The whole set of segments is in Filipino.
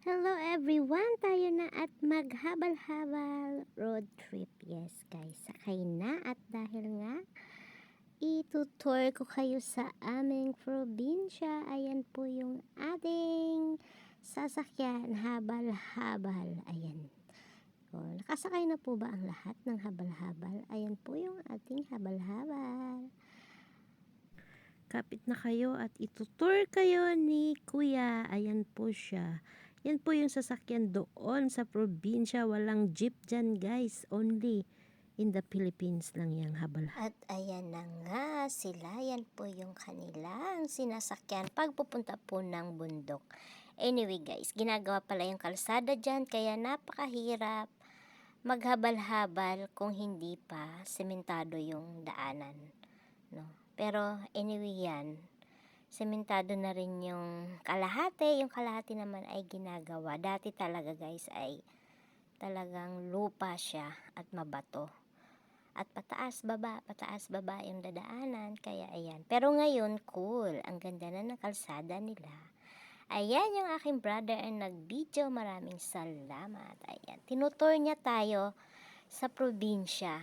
Hello everyone! Tayo na at maghabal-habal road trip. Yes guys, sakay na at dahil nga itutour ko kayo sa aming probinsya. Ayan po yung ating sasakyan, habal-habal. Ayan. O, nakasakay na po ba ang lahat ng habal-habal? Ayan po yung ating habal-habal. Kapit na kayo at itutour kayo ni Kuya. Ayan po siya. Yan po yung sasakyan doon sa probinsya. Walang jeep dyan guys. Only in the Philippines lang yung habal. At ayan na nga sila. Yan po yung kanilang sinasakyan pag pupunta po ng bundok. Anyway guys, ginagawa pala yung kalsada dyan. Kaya napakahirap maghabal-habal kung hindi pa sementado yung daanan. No? Pero anyway yan, sementado na rin yung kalahati. Yung kalahati naman ay ginagawa. Dati talaga guys ay talagang lupa siya at mabato. At pataas baba yung dadaanan. Kaya ayan. Pero ngayon cool. Ang ganda na ng kalsada nila. Ayan yung aking brother ang nag-video. Maraming salamat. Ayan. Tinutour niya tayo sa probinsya.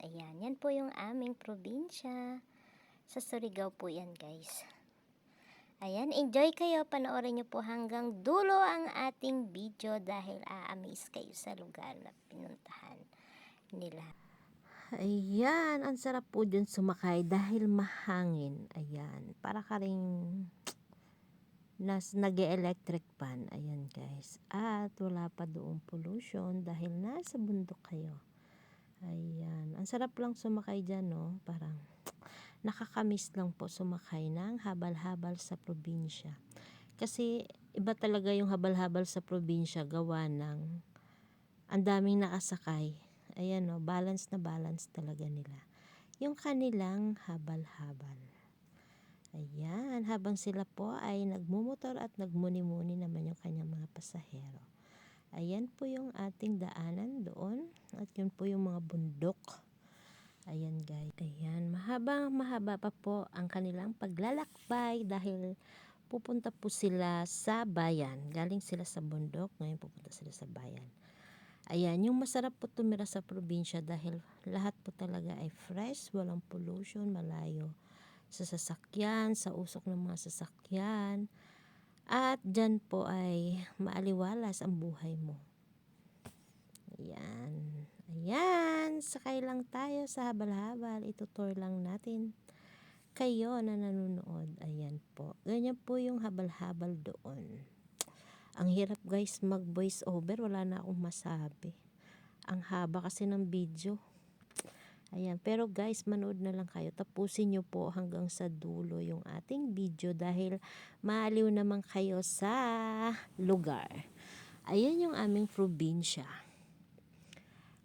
Ayan. Yan po yung aming probinsya. Sa Surigao po yan guys. Ayan, enjoy kayo. Panoorin nyo po hanggang dulo ang ating video dahil a-amaze kayo sa lugar na pinuntahan nila. Ayan, ang sarap po dyan sumakay dahil mahangin. Ayan, para ka rin nag-electric pan. Ayan guys. At wala pa doong pollution dahil nasa bundok kayo. Ayan, ang sarap lang sumakay dyan, no? Parang nakakamiss lang po sumakay ng habal-habal sa probinsya. Kasi iba talaga yung habal-habal sa probinsya gawa ng ang daming nakasakay. Ayan, no? Balance na balance talaga nila. Yung kanilang habal-habal. Ayan, habang sila po ay nagmumotor at nagmuni-muni naman yung kanyang mga pasahero. Ayan po yung ating daanan doon. At yun po yung mga bundok. Ayan guys. Ayan, mahaba pa po ang kanilang paglalakbay dahil pupunta po sila sa bayan. Galing sila sa bundok, ngayon pupunta sila sa bayan. Ayan, yung masarap po tumira sa probinsya dahil lahat po talaga ay fresh, walang pollution, malayo sa sasakyan, sa usok ng mga sasakyan. At dyan po ay maaliwalas ang buhay mo. Ayan. Ayan. Sakay lang tayo sa habal-habal. Itutour lang natin kayo na nanonood. Ayan po. Ganyan po yung habal-habal doon. Ang hirap guys mag voice over. Wala na akong masabi. Ang haba kasi ng video. Ayan. Pero guys, manood na lang kayo. Tapusin nyo po hanggang sa dulo yung ating video dahil maaliw naman kayo sa lugar. Ayan yung aming probinsya.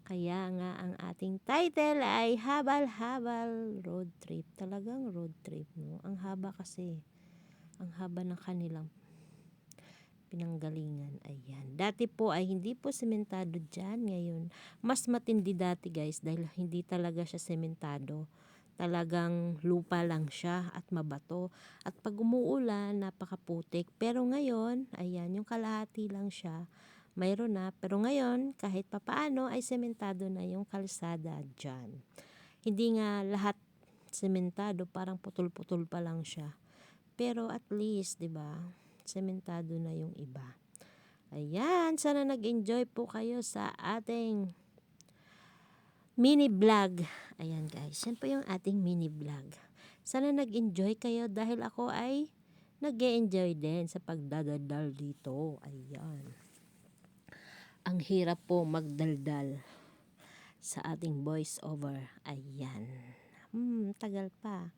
Kaya nga ang ating title ay Habal-Habal Road Trip. Talagang road trip, no? Ang haba kasi. Ang haba ng kanilang pinanggalingan. Ayan. Dati po ay hindi po sementado dyan. Ngayon, mas matindi dati guys dahil hindi talaga siya sementado. Talagang lupa lang siya at mabato. At pag umuulan, napakaputik. Pero ngayon, ayan, yung kalahati lang siya. Mayroon na. Pero ngayon, kahit papaano ay sementado na yung kalsada dyan. Hindi nga lahat sementado. Parang putol-putol pa lang siya. Pero at least, 'di ba? Sementado na yung iba. Ayan, sana nag-enjoy po kayo sa ating mini vlog. Ayan guys, yan po yung ating mini vlog. Sana nag-enjoy kayo dahil ako ay nag-e-enjoy din sa pagdadaldal dito. Ayan. Ang hirap po magdaldal sa ating voice over. Ayan. Tagal pa.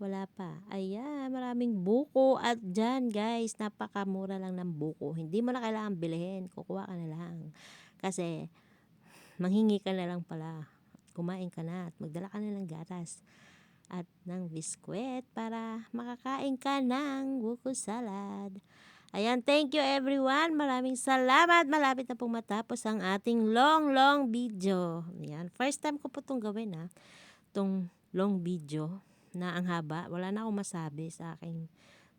Wala pa. Ayan, maraming buko. At dyan guys, napakamura lang ng buko. Hindi mo na kailangan bilhin. Kukuha ka na lang. Kasi, manghingi ka na lang pala. Kumain ka na at magdala ka na ng gatas. At ng biskwit para makakain ka ng buko salad. Ayan, thank you everyone. Maraming salamat. Malapit na pong matapos ang ating long video. Ayan, first time ko po itong gawin ha. Itong long video na ang haba. Wala na akong masabi sa aking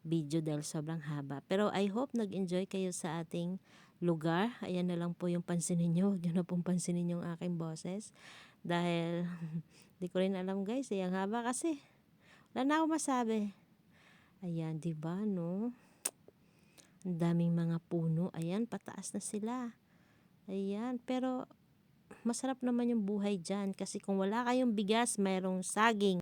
video dahil sobrang haba. Pero I hope nag-enjoy kayo sa ating lugar. Ayan na lang po yung pansinin nyo. Huwag nyo na pong pansinin yung aking boses. Dahil di ko rin alam guys. Ang haba kasi. Wala na ako masabi. Ayan, di ba no? Ang daming mga puno. Ayan, pataas na sila. Ayan, pero masarap naman yung buhay dyan. Kasi kung wala kayong bigas, mayroong saging.